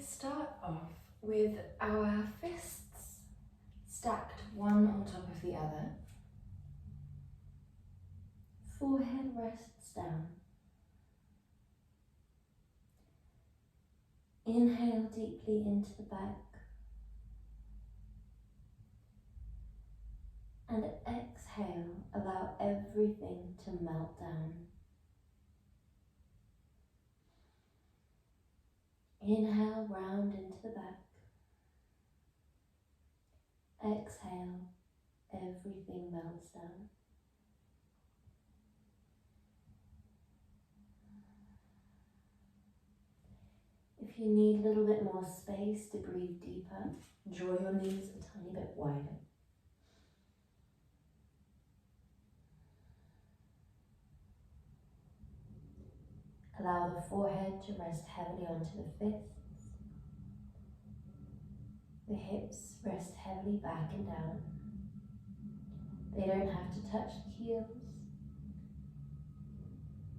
start off with our fists stacked one on top of the other. Forehead rests down. Inhale deeply into the back. And exhale, allow everything to melt down. Inhale, round into the back. Exhale, everything melts down. If you need a little bit more space to breathe deeper, draw your knees a tiny bit wider. Allow the forehead to rest heavily onto the fists. The hips rest heavily back and down. They don't have to touch the heels,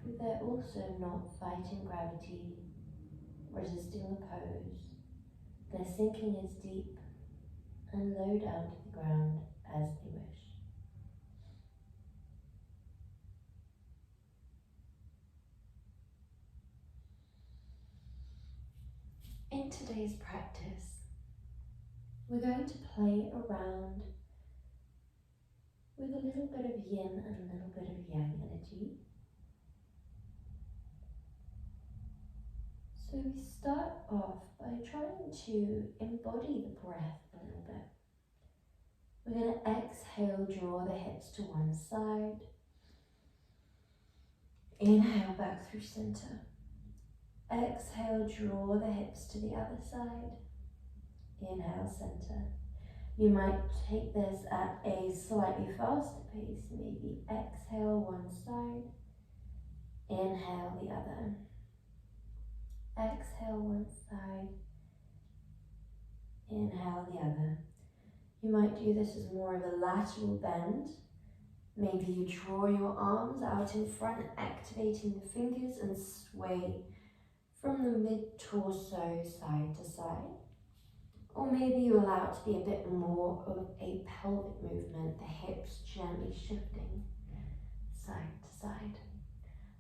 but they're also not fighting gravity, resisting the pose. They're sinking as deep and low down to the ground as they wish. In today's practice, we're going to play around with a little bit of yin and a little bit of yang energy. So we start off by trying to embody the breath a little bit. We're going to exhale, draw the hips to one side. Inhale back through center. Exhale, draw the hips to the other side. Inhale, center. You might take this at a slightly faster pace, maybe exhale one side, inhale the other. Exhale one side, inhale the other. You might do this as more of a lateral bend. Maybe you draw your arms out in front, activating the fingers and sway from the mid-torso side to side. Or maybe you allow it to be a bit more of a pelvic movement, the hips gently shifting side to side.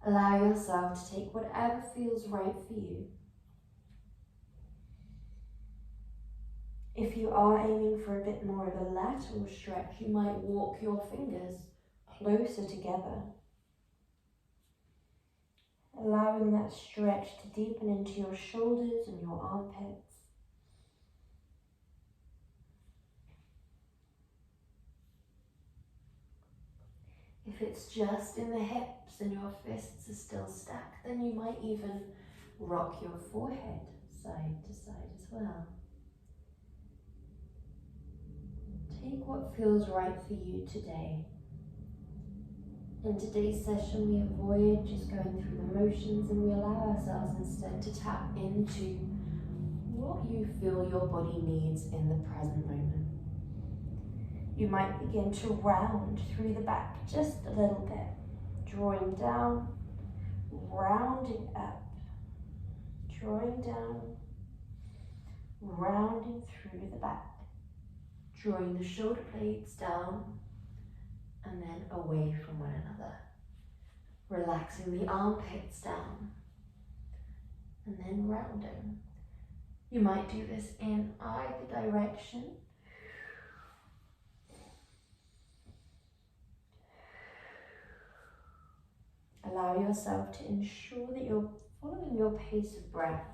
Allow yourself to take whatever feels right for you. If you are aiming for a bit more of a lateral stretch, you might walk your fingers closer together, allowing that stretch to deepen into your shoulders and your armpits. If it's just in the hips and your fists are still stacked, then you might even rock your forehead side to side as well. Take what feels right for you today. In today's session, we avoid just going through the motions and we allow ourselves instead to tap into what you feel your body needs in the present moment. You might begin to round through the back just a little bit, drawing down, rounding up, drawing down, rounding through the back, drawing the shoulder blades down and then away from one another, relaxing the armpits down and then rounding. You might do this in either direction. Allow yourself to ensure that you're following your pace of breath.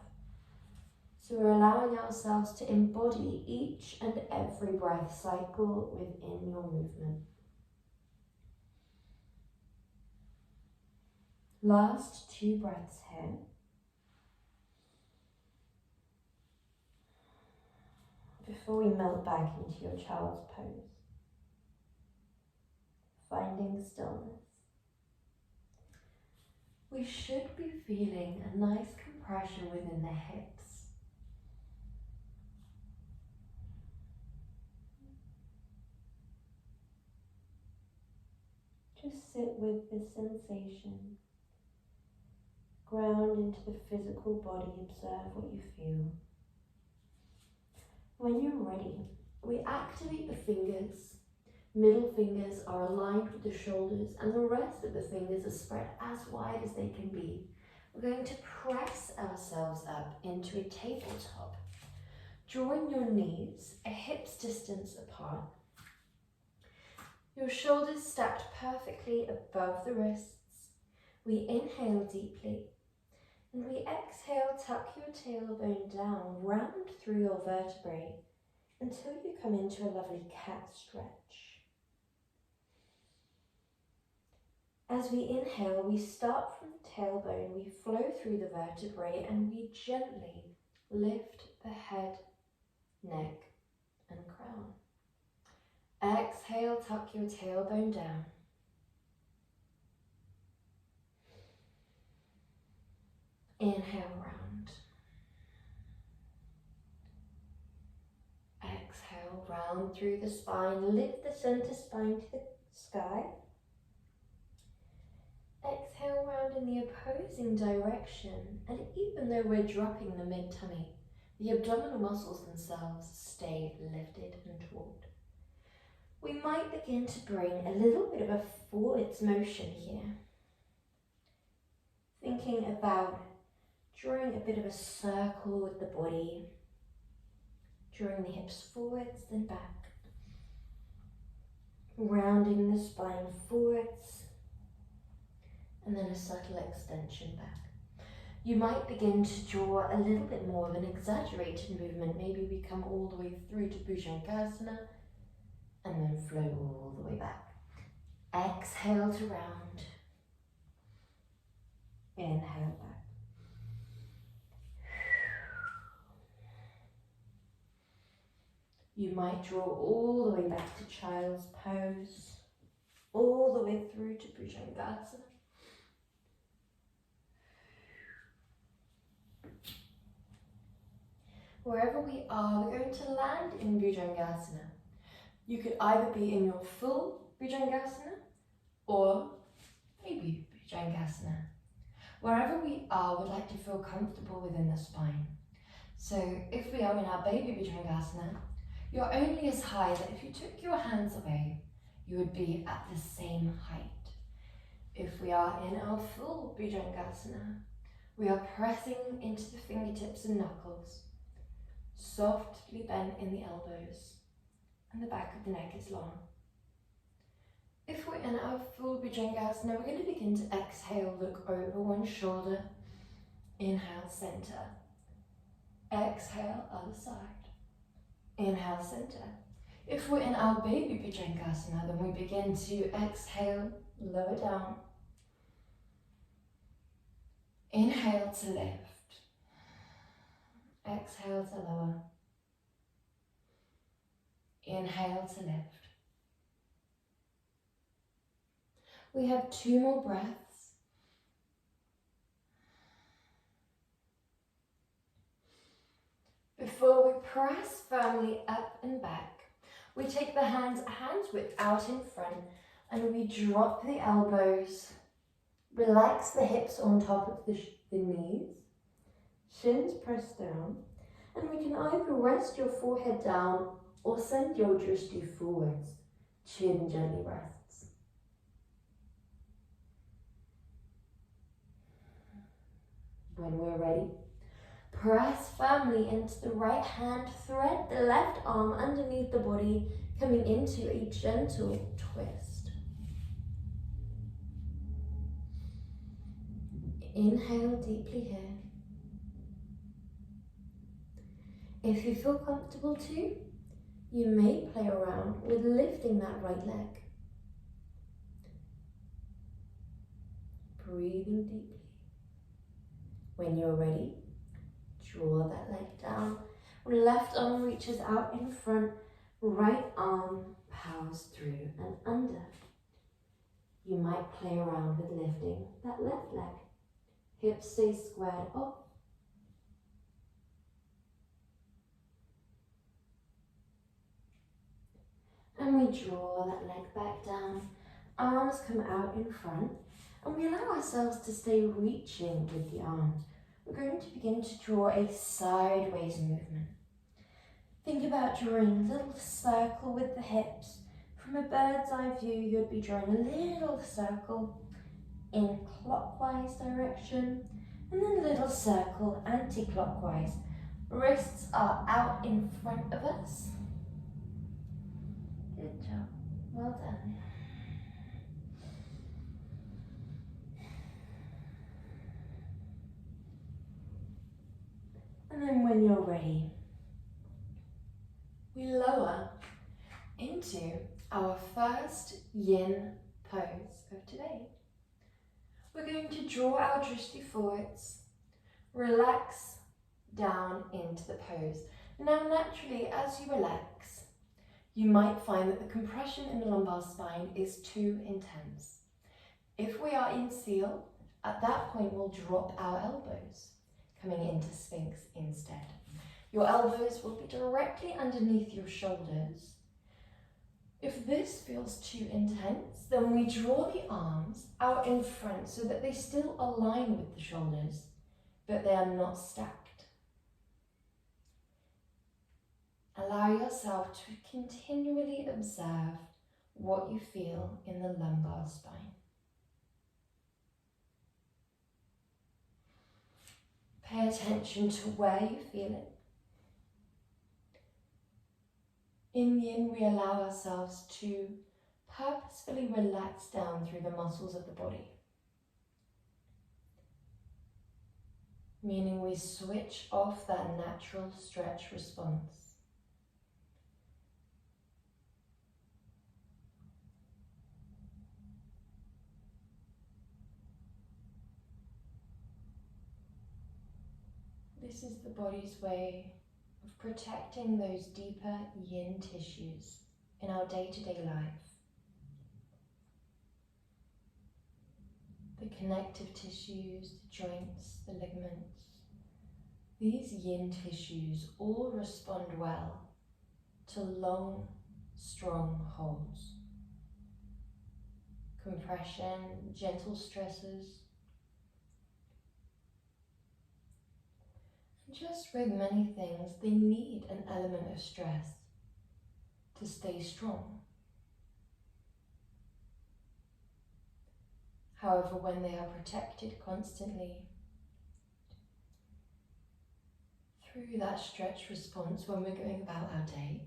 So we're allowing ourselves to embody each and every breath cycle within your movement. Last 2 breaths here. Before we melt back into your child's pose. Finding stillness. We should be feeling a nice compression within the hips. Just sit with this sensation. Ground into the physical body, observe what you feel. When you're ready, we activate the fingers. Middle fingers are aligned with the shoulders and the rest of the fingers are spread as wide as they can be. We're going to press ourselves up into a tabletop, drawing your knees a hip's distance apart. Your shoulders stacked perfectly above the wrists. We inhale deeply and we exhale, tuck your tailbone down, round through your vertebrae until you come into a lovely cat stretch. As we inhale, we start from the tailbone, we flow through the vertebrae and we gently lift the head, neck and crown. Exhale, tuck your tailbone down. Inhale, round. Exhale, round through the spine. Lift the center spine to the sky. Exhale, round in the opposing direction. And even though we're dropping the mid-tummy, the abdominal muscles themselves stay lifted and taut. We might begin to bring a little bit of a forwards motion here. Thinking about drawing a bit of a circle with the body, drawing the hips forwards then back, rounding the spine forwards, and then a subtle extension back. You might begin to draw a little bit more of an exaggerated movement. Maybe we come all the way through to Bhujangasana and then flow all the way back. Exhale to round. Inhale back. You might draw all the way back to child's pose, all the way through to Bhujangasana. Wherever we are, we're going to land in Bhujangasana. You could either be in your full Bhujangasana or maybe Bhujangasana. Wherever we are, we'd like to feel comfortable within the spine. So if we are in our baby Bhujangasana, you're only as high that if you took your hands away, you would be at the same height. If we are in our full Bhujangasana, we are pressing into the fingertips and knuckles, softly bent in the elbows, and the back of the neck is long. If we're in our full Bhujangasana, we're going to begin to exhale, look over one shoulder, inhale, center. Exhale, other side. Inhale, center. If we're in our baby Bhujangasana, then we begin to exhale, lower down. Inhale to lift. Exhale to lower. Inhale to lift. We have 2 more breaths. Before we press firmly up and back, we take the hands width out in front and we drop the elbows. Relax the hips on top of the knees. Shins press down. And we can either rest your forehead down or send your drishti forwards. Chin gently rests. When we're ready, press firmly into the right hand, thread the left arm underneath the body, coming into a gentle twist. Inhale deeply here. If you feel comfortable too, you may play around with lifting that right leg. Breathing deeply. When you're ready, draw that leg down. Left arm reaches out in front, right arm powers through and under. You might play around with lifting that left leg. Hips stay squared up. And we draw that leg back down. Arms come out in front. And we allow ourselves to stay reaching with the arms. We're going to begin to draw a sideways movement. Think about drawing a little circle with the hips. From a bird's eye view, you'd be drawing a little circle in clockwise direction, and then a little circle anti-clockwise. Wrists are out in front of us. Good job. Well done. And then when you're ready, we lower into our first yin pose of today. We're going to draw our drishti forwards, relax down into the pose. Now naturally, as you relax, you might find that the compression in the lumbar spine is too intense. If we are in seal, at that point we'll drop our elbows, coming into Sphinx instead. Your elbows will be directly underneath your shoulders. If this feels too intense, then we draw the arms out in front so that they still align with the shoulders, but they are not stacked. Allow yourself to continually observe what you feel in the lumbar spine. Pay attention to where you feel it. In yin, we allow ourselves to purposefully relax down through the muscles of the body, meaning we switch off that natural stretch response. This is the body's way of protecting those deeper yin tissues in our day-to-day life. The connective tissues, the joints, the ligaments. These yin tissues all respond well to long, strong holds. Compression, gentle stresses. Just with many things, they need an element of stress to stay strong. However, when they are protected constantly through that stretch response, when we're going about our day,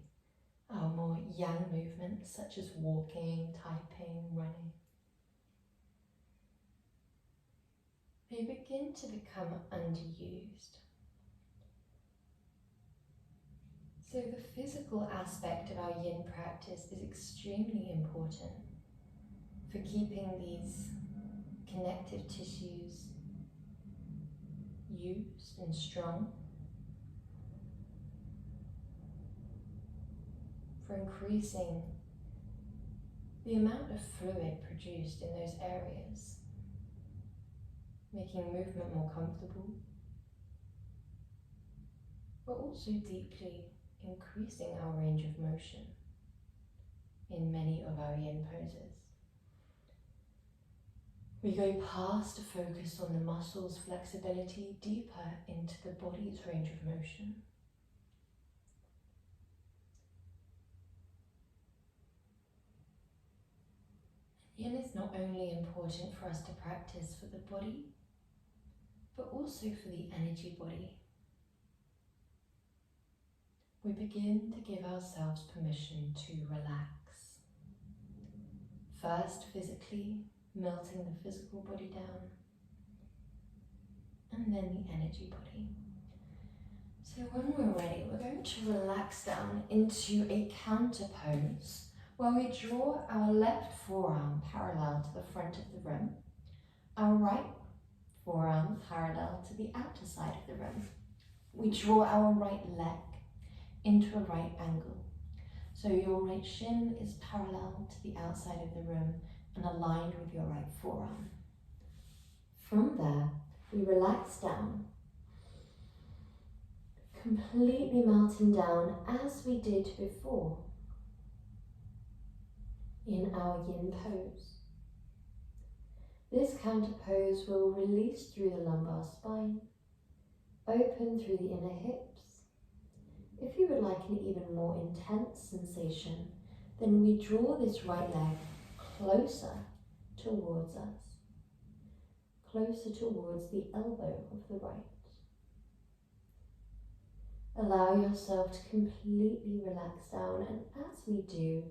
our more yang movements such as walking, typing, running, they begin to become underused. So the physical aspect of our yin practice is extremely important for keeping these connective tissues used and strong, for increasing the amount of fluid produced in those areas, making movement more comfortable, but also deeply increasing our range of motion in many of our yin poses. We go past a focus on the muscles' flexibility deeper into the body's range of motion. Yin is not only important for us to practice for the body, but also for the energy body. We begin to give ourselves permission to relax. First physically, melting the physical body down, and then the energy body. So when we're ready, we're going to relax down into a counter pose where we draw our left forearm parallel to the front of the rim, our right forearm parallel to the outer side of the rim. We draw our right leg into a right angle. So your right shin is parallel to the outside of the rim and aligned with your right forearm. From there, we relax down, completely melting down as we did before in our yin pose. This counter pose will release through the lumbar spine, open through the inner hips, If you would like an even more intense sensation, then we draw this right leg closer towards us, closer towards the elbow of the right. Allow yourself to completely relax down, and as we do,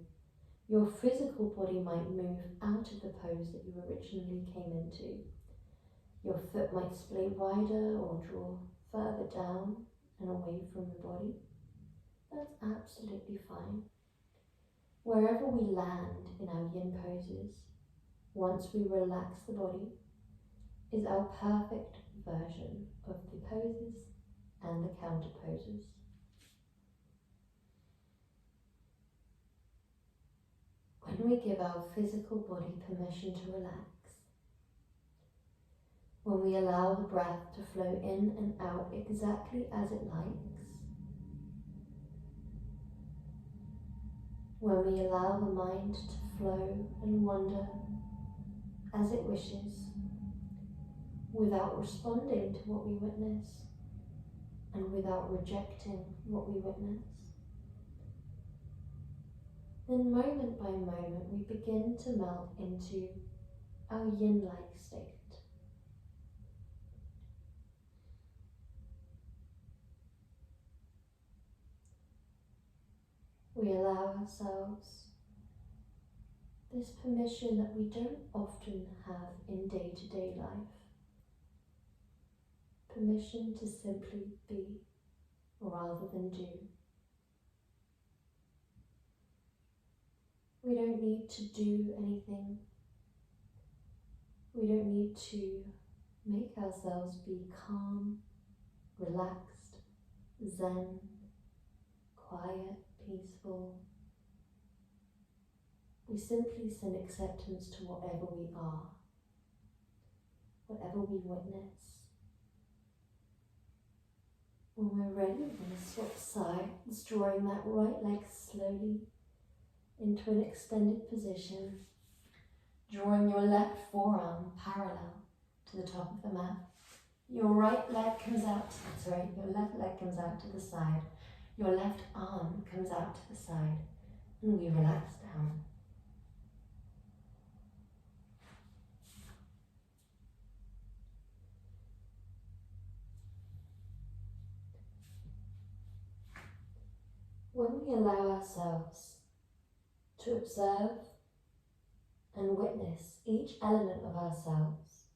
your physical body might move out of the pose that you originally came into. Your foot might splay wider or draw further down and away from the body. That's absolutely fine. Wherever we land in our yin poses, once we relax the body, is our perfect version of the poses and the counter poses. When we give our physical body permission to relax, when we allow the breath to flow in and out exactly as it likes, when we allow the mind to flow and wander as it wishes, without responding to what we witness and without rejecting what we witness, then moment by moment we begin to melt into our yin-like state. We allow ourselves this permission that we don't often have in day-to-day life. Permission to simply be rather than do. We don't need to do anything. We don't need to make ourselves be calm, relaxed, zen, quiet, peaceful. We simply send acceptance to whatever we are, whatever we witness. When we're ready, we're going to swap sides, drawing that right leg slowly into an extended position, drawing your left forearm parallel to the top of the mat. Your right leg comes out, your left leg comes out to the side. Your left arm comes out to the side, and we relax down. When we allow ourselves to observe and witness each element of ourselves,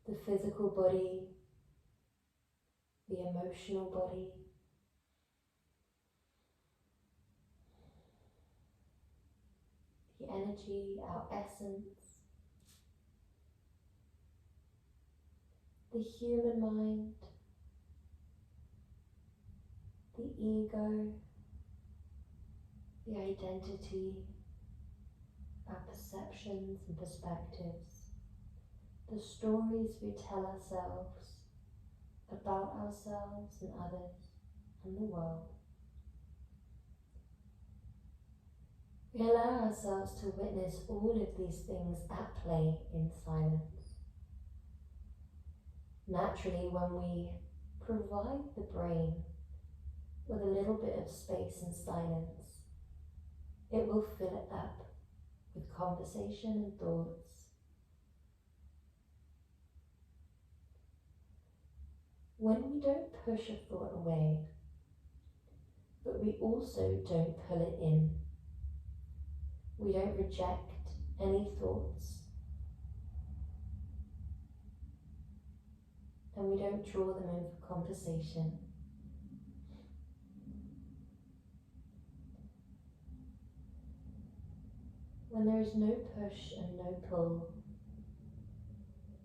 the physical body, the emotional body, the energy, our essence, the human mind, the ego, the identity, our perceptions and perspectives, the stories we tell ourselves about ourselves and others and the world. We allow ourselves to witness all of these things at play in silence. Naturally, when we provide the brain with a little bit of space and silence, it will fill it up with conversation and thoughts. When we don't push a thought away, but we also don't pull it in, we don't reject any thoughts, and we don't draw them in for conversation. When there is no push and no pull,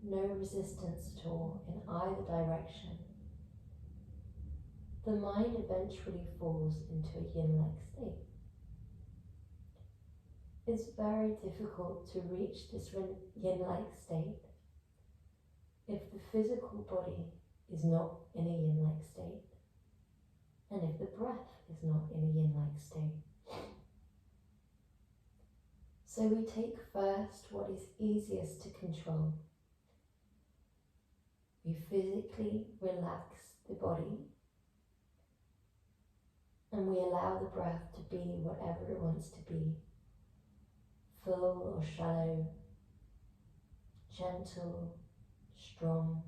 no resistance at all in either direction, the mind eventually falls into a yin-like state. It's very difficult to reach this yin-like state if the physical body is not in a yin-like state, and if the breath is not in a yin-like state. So we take first what is easiest to control. We physically relax the body, And we allow the breath to be whatever it wants to be, full or shallow, gentle, strong.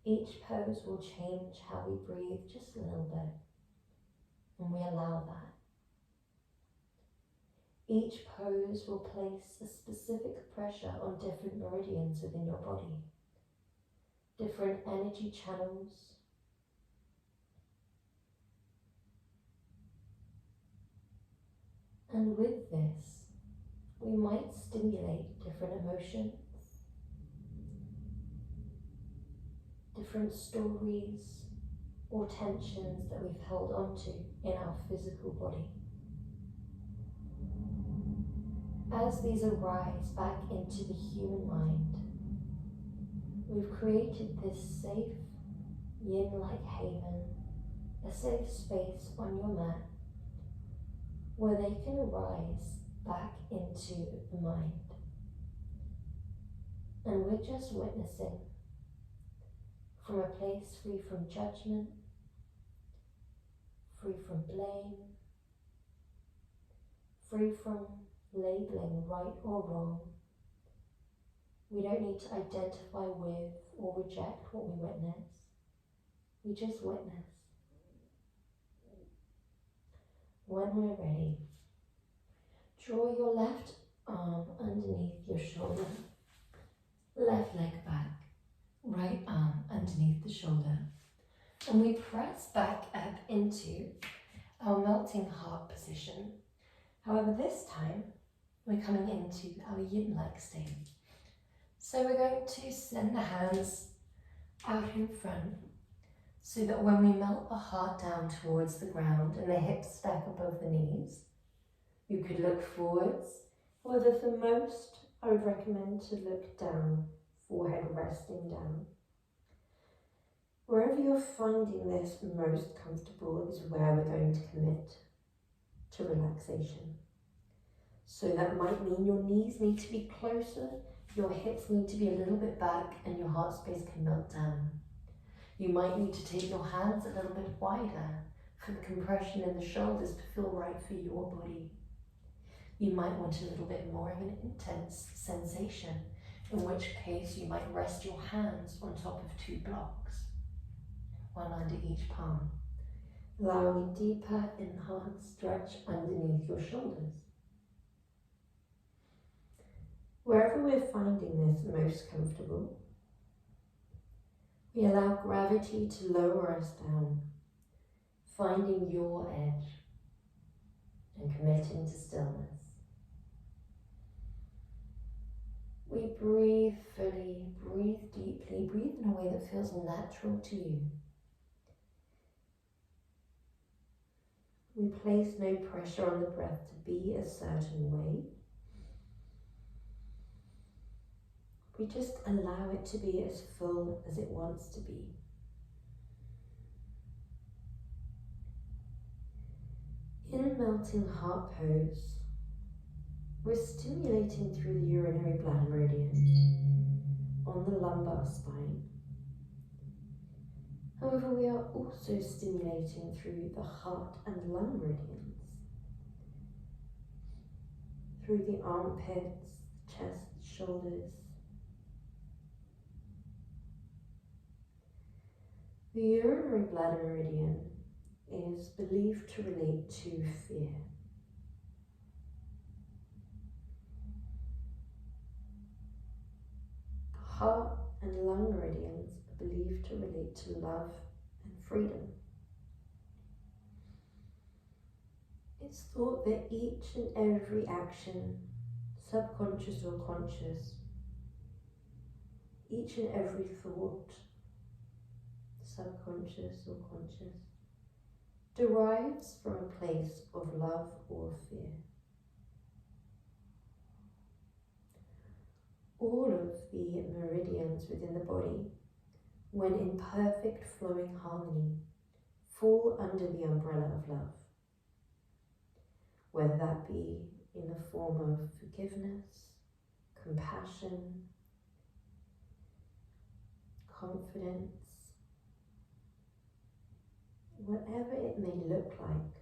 Each pose will change how we breathe just a little bit, and we allow that. Each pose will place a specific pressure on different meridians within your body, different energy channels. And with this, we might stimulate different emotions, different stories or tensions that we've held onto in our physical body. As these arise back into the human mind, we've created this safe, yin-like haven, a safe space on your mat where they can arise back into the mind. And we're just witnessing from a place free from judgment, free from blame, free from labeling right or wrong. We don't need to identify with or reject what we witness. We just witness. When we're ready, draw your left arm underneath your shoulder, left leg back, right arm underneath the shoulder, and we press back up into our melting heart position. However, this time we're coming into our yin-like state. So we're going to send the hands out in front so that when we melt the heart down towards the ground and the hips stack above the knees, you could look forwards. However, for most, I would recommend to look down, forehead resting down. Wherever you're finding this most comfortable is where we're going to commit to relaxation. So that might mean your knees need to be closer, your hips need to be a little bit back, and your heart space can melt down. You might need to take your hands a little bit wider for the compression in the shoulders to feel right for your body. You might want a little bit more of an intense sensation, in which case you might rest your hands on top of 2 blocks, one under each palm, allowing a deeper, enhanced stretch underneath your shoulders. Wherever we're finding this most comfortable, we allow gravity to lower us down, finding your edge and committing to stillness. We breathe fully, breathe deeply, breathe in a way that feels natural to you. We place no pressure on the breath to be a certain way. We just allow it to be as full as it wants to be. In melting heart pose, we're stimulating through the urinary bladder meridian on the lumbar spine. However, we are also stimulating through the heart and lung meridians, through the armpits, chest, shoulders. The urinary bladder meridian is believed to relate to fear. Heart and lung meridians are believed to relate to love and freedom. It's thought that each and every action, subconscious or conscious, each and every thought, subconscious or conscious, derives from a place of love or fear. All of the meridians within the body, when in perfect flowing harmony, fall under the umbrella of love, whether that be in the form of forgiveness, compassion, confidence, whatever it may look like.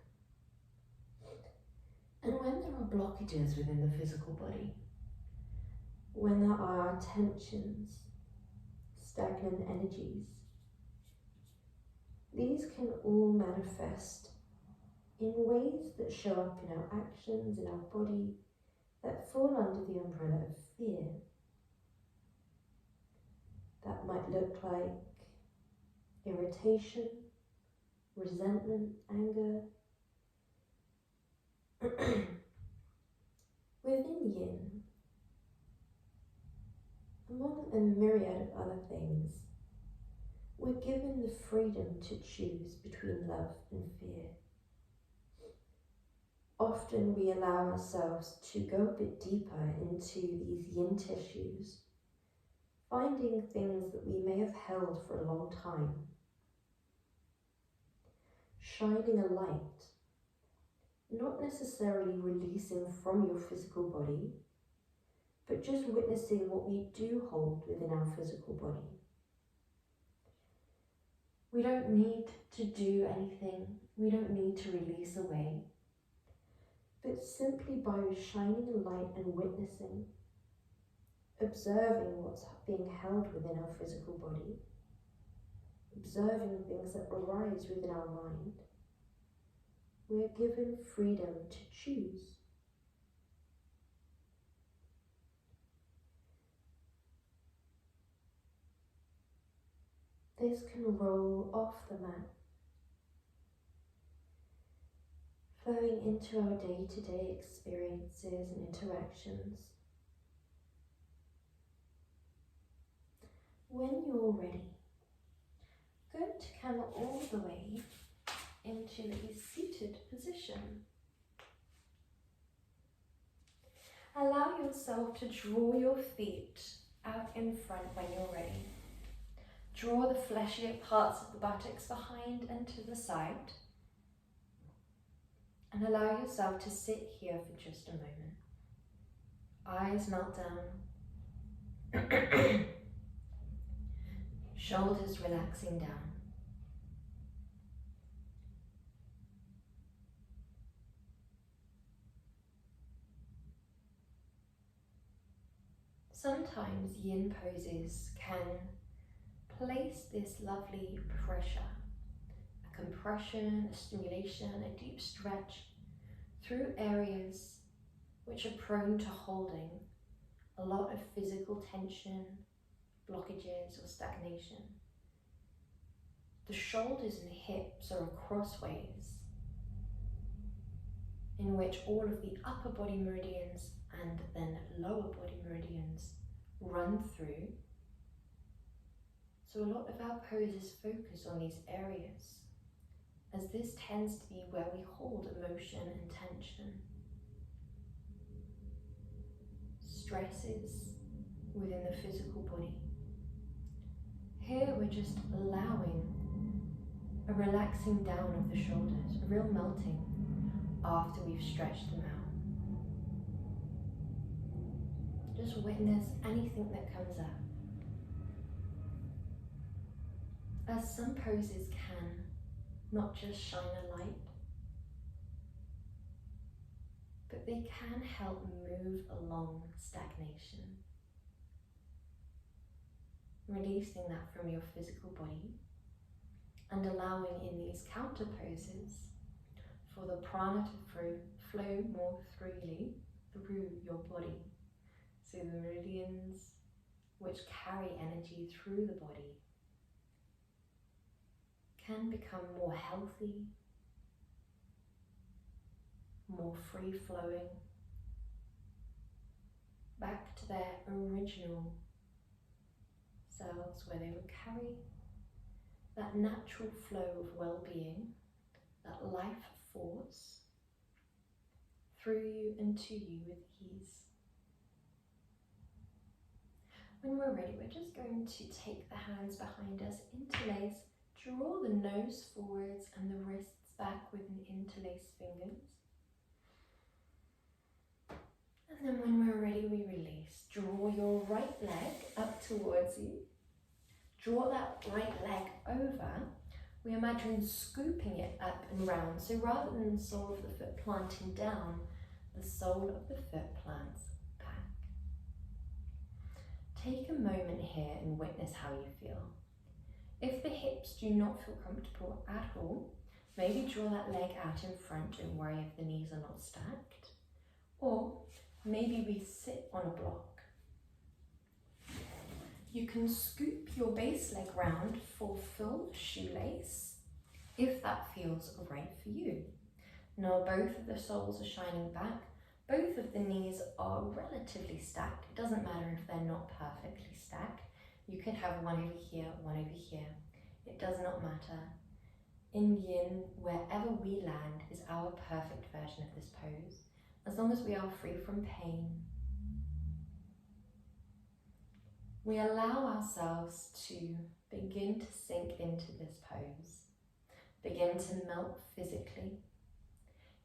And when there are blockages within the physical body, when there are tensions, stagnant energies, these can all manifest in ways that show up in our actions, in our body, that fall under the umbrella of fear. That might look like irritation, resentment, anger. Within Yin, among a myriad of other things, we're given the freedom to choose between love and fear. Often we allow ourselves to go a bit deeper into these yin tissues, finding things that we may have held for a long time, shining a light, not necessarily releasing from your physical body, but just witnessing what we do hold within our physical body. We don't need to do anything, we don't need to release away, but simply by shining a light and witnessing, observing what's being held within our physical body, observing things that arise within our mind, we are given freedom to choose. This can roll off the mat, flowing into our day-to-day experiences and interactions. When you're ready, go to come all the way into a seated position. Allow yourself to draw your feet out in front when you're ready. Draw the fleshier parts of the buttocks behind and to the side. And allow yourself to sit here for just a moment. Eyes melt down. Shoulders relaxing down. Sometimes yin poses can place this lovely pressure, a compression, a stimulation, a deep stretch through areas which are prone to holding a lot of physical tension, blockages or stagnation. The shoulders and hips are crossways in which all of the upper body meridians and then lower body meridians run through. So a lot of our poses focus on these areas, as this tends to be where we hold emotion and tension. Stresses within the physical body. Here we're just allowing a relaxing down of the shoulders, a real melting after we've stretched them out. Just witness anything that comes up. As some poses can not just shine a light, but they can help move along stagnation. Releasing that from your physical body and allowing in these counter poses for the prana to flow more freely through your body. So the meridians which carry energy through the body can become more healthy, more free-flowing, back to their original selves where they would carry that natural flow of well-being, that life force through you and to you with ease. When we're ready, we're just going to take the hands behind us, interlace, draw the nose forwards and the wrists back with an interlaced fingers. And then when we're ready, we release. Draw your right leg up towards you. Draw that right leg over, we imagine scooping it up and round. So rather than the sole of the foot planting down, the sole of the foot plants back. Take a moment here and witness how you feel. If the hips do not feel comfortable at all, maybe draw that leg out in front, don't worry if the knees are not stacked. Or maybe we sit on a block. You can scoop your base leg round for full shoelace, if that feels right for you. Now both of the soles are shining back, both of the knees are relatively stacked. It doesn't matter if they're not perfectly stacked. You could have one over here, one over here. It does not matter. In yin, wherever we land is our perfect version of this pose, as long as we are free from pain. We allow ourselves to begin to sink into this pose, begin to melt physically.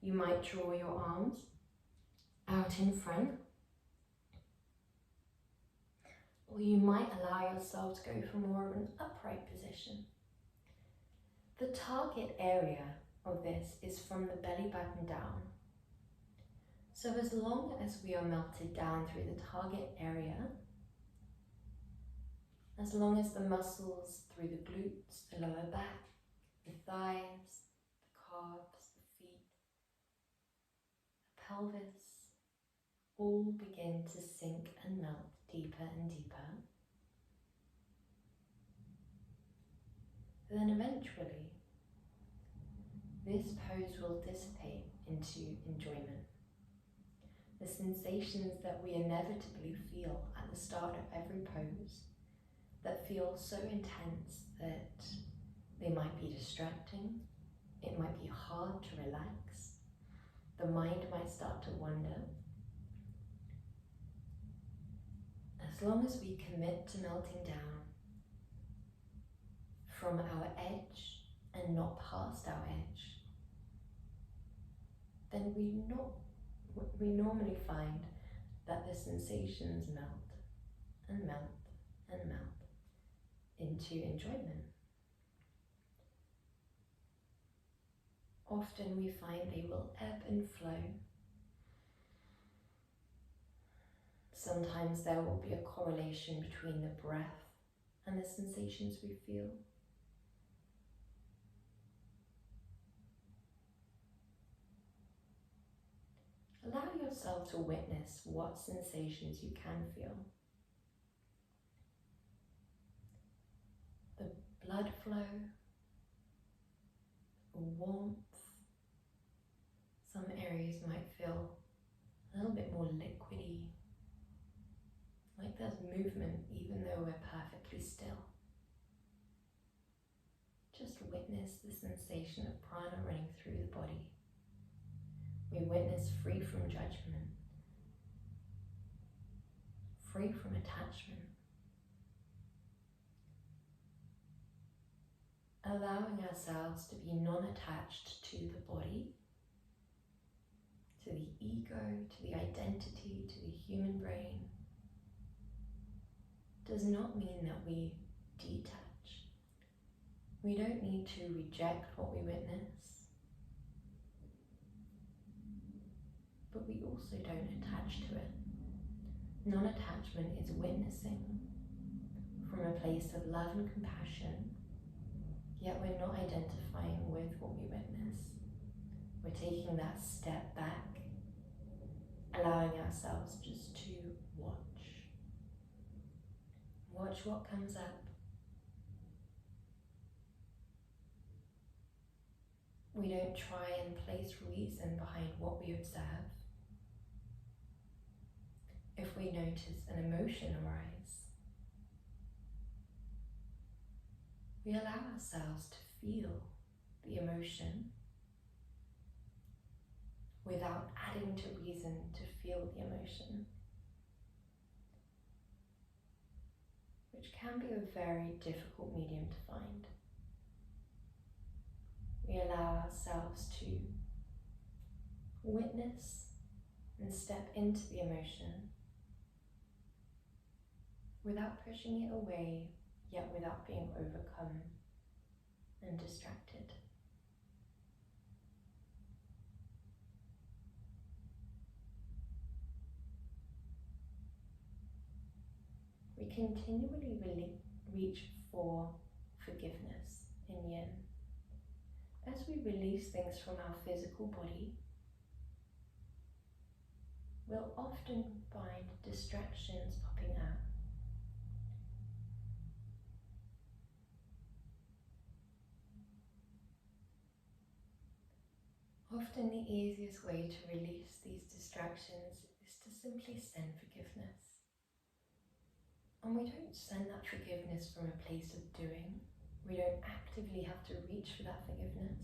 You might draw your arms out in front, or you might allow yourself to go for more of an upright position. The target area of this is from the belly button down. So as long as we are melted down through the target area, as long as the muscles through the glutes, the lower back, the thighs, the calves, the feet, the pelvis, all begin to sink and melt deeper and deeper, then eventually this pose will dissipate into enjoyment. The sensations that we inevitably feel at the start of every pose, that feel so intense that they might be distracting, it might be hard to relax, the mind might start to wander. As long as we commit to melting down from our edge and not past our edge, then we normally find that the sensations melt and melt and melt into enjoyment. Often we find they will ebb and flow. Sometimes there will be a correlation between the breath and the sensations we feel. Allow yourself to witness what sensations you can feel. The blood flow, warmth. Some areas might feel a little bit more liquidy, like there's movement even though we're perfectly still. Just witness the sensation of prana running through the body. We witness free from judgment, free from attachment, allowing ourselves to be non-attached to the body, to the ego, to the identity, to the human brain, does not mean that we detach. We don't need to reject what we witness, but we also don't attach to it. Non-attachment is witnessing from a place of love and compassion, yet we're not identifying with what we witness. We're taking that step back, allowing ourselves just to watch. Watch what comes up. We don't try and place reason behind what we observe. If we notice an emotion arise, we allow ourselves to feel the emotion without adding to reason to feel the emotion, which can be a very difficult medium to find. We allow ourselves to witness and step into the emotion without pushing it away, yet without being overcome. and distracted. We continually reach for forgiveness in yin. As we release things from our physical body, we'll often find distractions popping out. Often the easiest way to release these distractions is to simply send forgiveness. And we don't send that forgiveness from a place of doing. We don't actively have to reach for that forgiveness.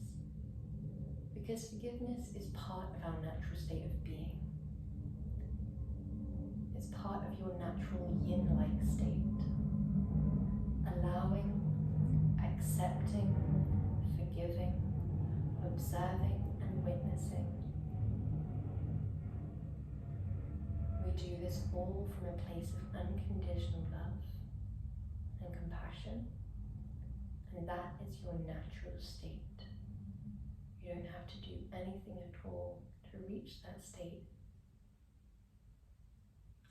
Because forgiveness is part of our natural state of being. It's part of your natural yin-like state. Allowing, accepting, forgiving, observing and witnessing. We do this all from a place of unconditional love and compassion, and that is your natural state. You don't have to do anything at all to reach that state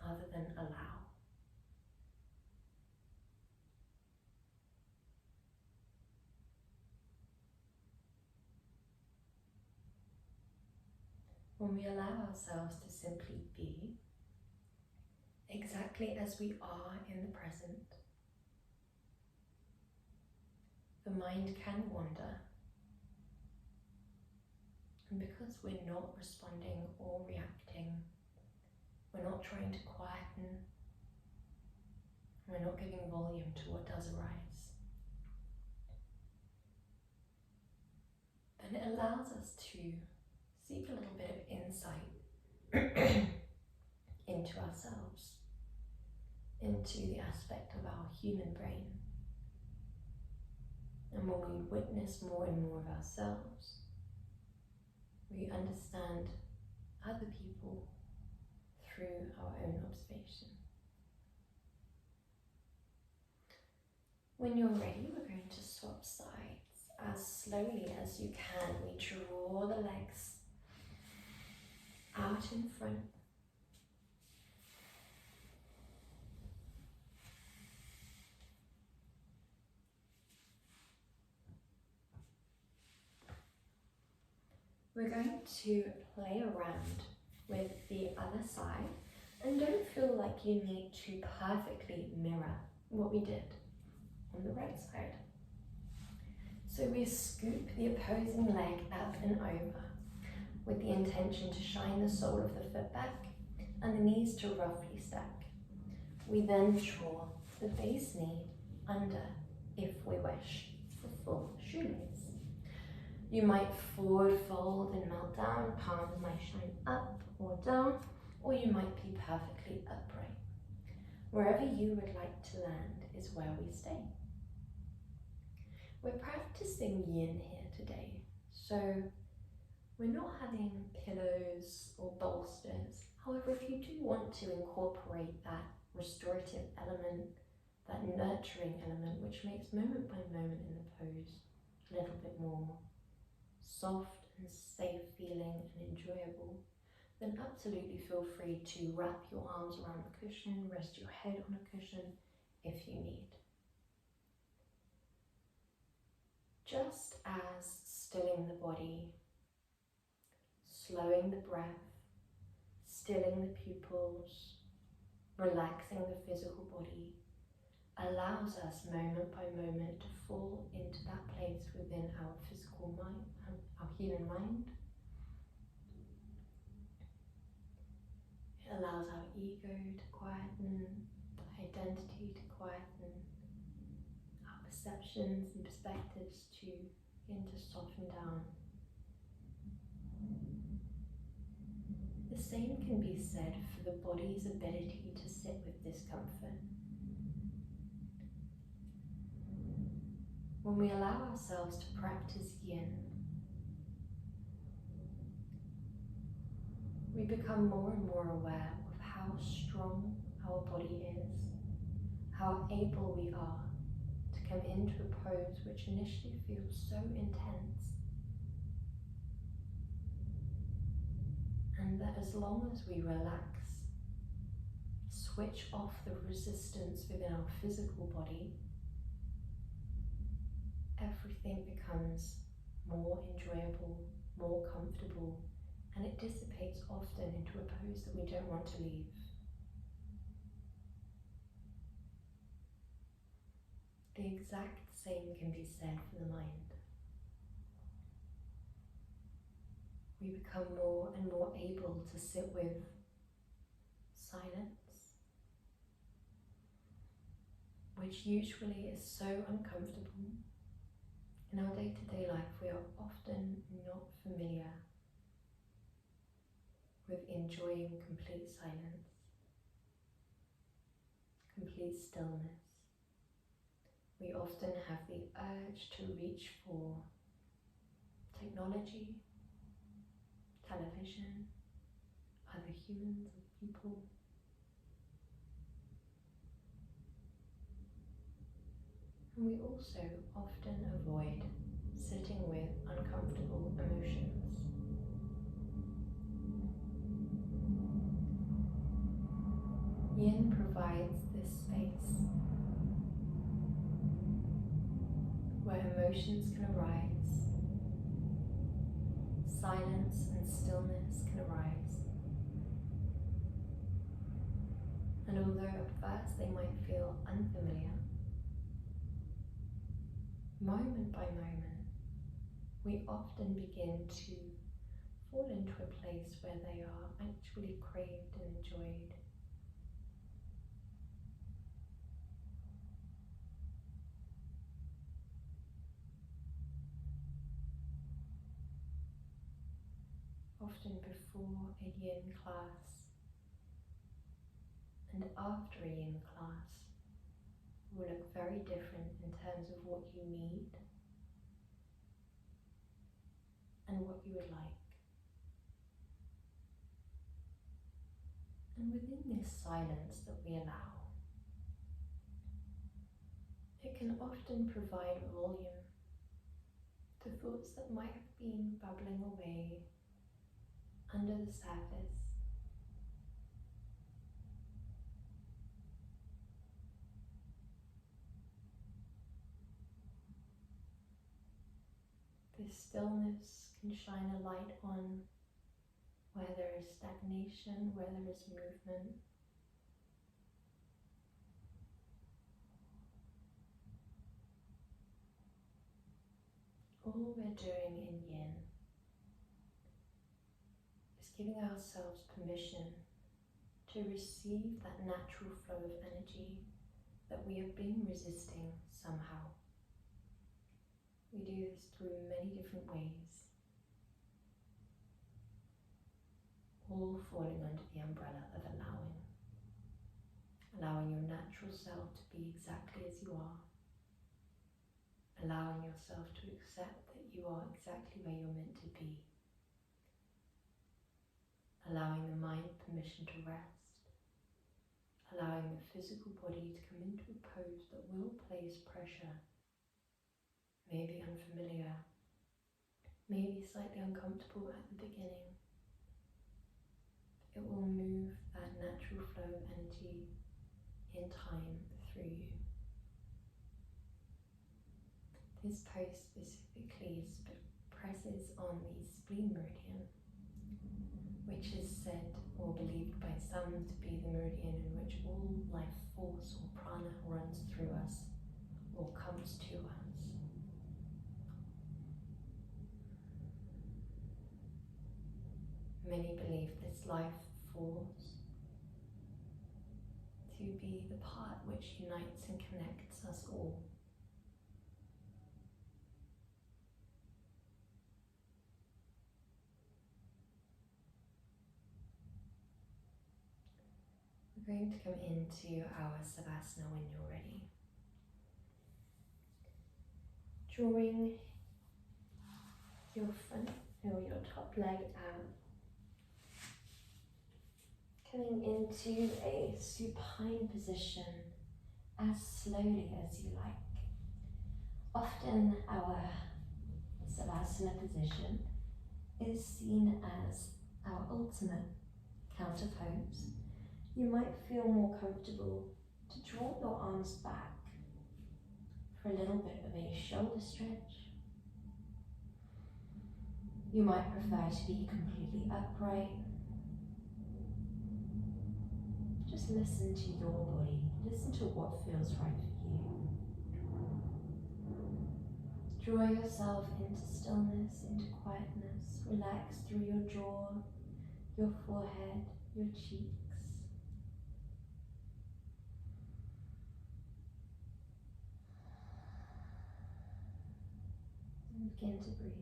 other than allow. When we allow ourselves to simply be exactly as we are in the present, the mind can wander. And because we're not responding or reacting, we're not trying to quieten, we're not giving volume to what does arise, then it allows us to seek a little bit of insight into ourselves, into the aspect of our human brain. And when we witness more and more of ourselves, we understand other people through our own observation. When you're ready, we're going to swap sides. As slowly as you can, we draw the legs out in front. We're going to play around with the other side, and don't feel like you need to perfectly mirror what we did on the right side. So we scoop the opposing leg up and over with the intention to shine the sole of the foot back and the knees to roughly stack. We then draw the base knee under if we wish for full shoelace. You might forward fold and melt down, palms might shine up or down, or you might be perfectly upright. Wherever you would like to land is where we stay. We're practicing yin here today, so we're not having pillows or bolsters. However, if you do want to incorporate that restorative element, that nurturing element, which makes moment by moment in the pose a little bit more soft and safe feeling and enjoyable, then absolutely feel free to wrap your arms around the cushion, rest your head on a cushion if you need. Just as stilling the body, slowing the breath, stilling the pupils, relaxing the physical body, allows us moment by moment to fall into that place within our physical mind, our human mind. It allows our ego to quieten, identity to quieten, our perceptions and perspectives to begin to soften down. The same can be said for the body's ability to sit with discomfort. When we allow ourselves to practice yin, we become more and more aware of how strong our body is, how able we are to come into a pose which initially feels so intense, and that as long as we relax, switch off the resistance within our physical body, everything becomes more enjoyable, more comfortable, and it dissipates often into a pose that we don't want to leave. The exact same can be said for the mind. We become more and more able to sit with silence, which usually is so uncomfortable. In our day-to-day life, we are often not familiar with enjoying complete silence, complete stillness. We often have the urge to reach for technology, television, other humans or people. And we also often avoid sitting with uncomfortable emotions. Yin provides this space where emotions can arise, silence and stillness can arise. And although at first they might feel unfamiliar, moment by moment, we often begin to fall into a place where they are actually craved and enjoyed. Often before a yin class and after a yin class will look very different in terms of what you need and what you would like. And within this silence that we allow, it can often provide volume to thoughts that might have been bubbling away under the surface. This stillness can shine a light on where there is stagnation, where there is movement. All we're doing in yin is giving ourselves permission to receive that natural flow of energy that we have been resisting somehow. We do this through many different ways, all falling under the umbrella of allowing. Allowing your natural self to be exactly as you are. Allowing yourself to accept that you are exactly where you're meant to be. Allowing the mind permission to rest. Allowing the physical body to come into a pose that will place pressure. Maybe unfamiliar, maybe slightly uncomfortable at the beginning. It will move that natural flow of energy in time through you. This pose specifically presses on the spleen meridian, which is said or believed by some to be the meridian in which all life force or prana runs through us or comes to us. Many believe this life force to be the part which unites and connects us all. We're going to come into our savasana when you're ready. Drawing your front or your top leg out. Coming into a supine position as slowly as you like. Often our savasana position is seen as our ultimate counter pose. You might feel more comfortable to draw your arms back for a little bit of a shoulder stretch. You might prefer to be completely upright. Just listen to your body. Listen to what feels right for you. Draw yourself into stillness, into quietness. Relax through your jaw, your forehead, your cheeks. And begin to breathe.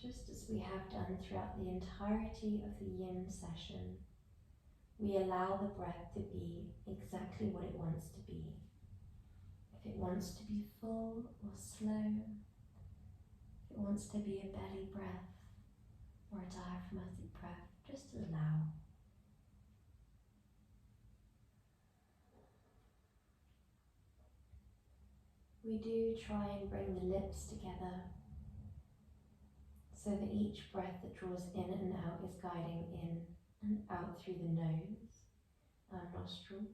Just as we have done throughout the entirety of the yin session, we allow the breath to be exactly what it wants to be. If it wants to be full or slow, if it wants to be a belly breath or a diaphragmatic breath, just allow. We do try and bring the lips together so that each breath that draws in and out is guiding in and out through the nose, our nostrils.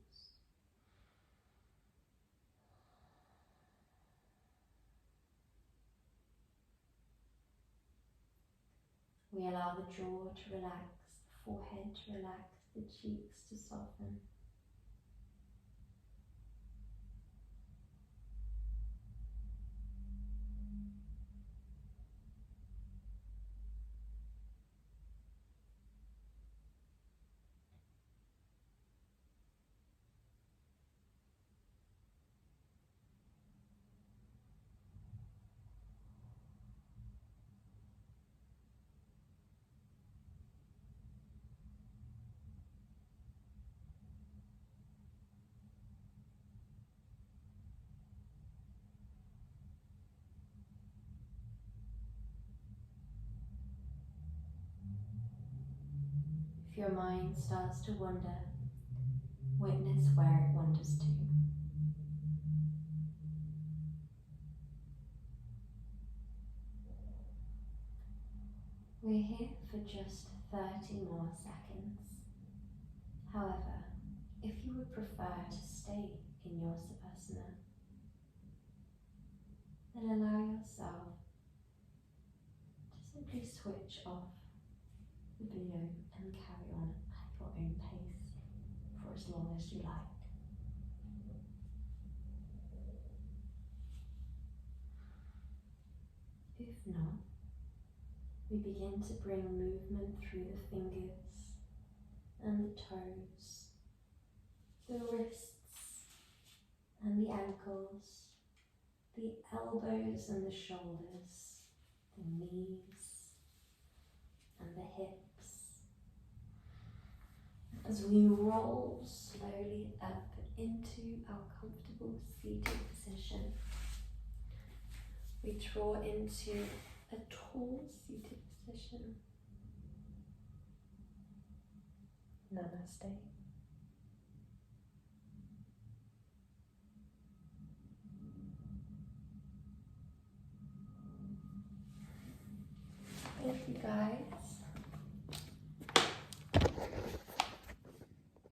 We allow the jaw to relax, the forehead to relax, the cheeks to soften. If your mind starts to wander, witness where it wanders to. We're here for just 30 more seconds. However, if you would prefer to stay in your savasana, then allow yourself to simply switch off the video and carry on at your own pace for as long as you like. If not, we begin to bring movement through the fingers and the toes, the wrists and the ankles, the elbows and the shoulders, the knees and the hips, as we roll slowly up into our comfortable seated position. We draw into a tall seated position. Namaste.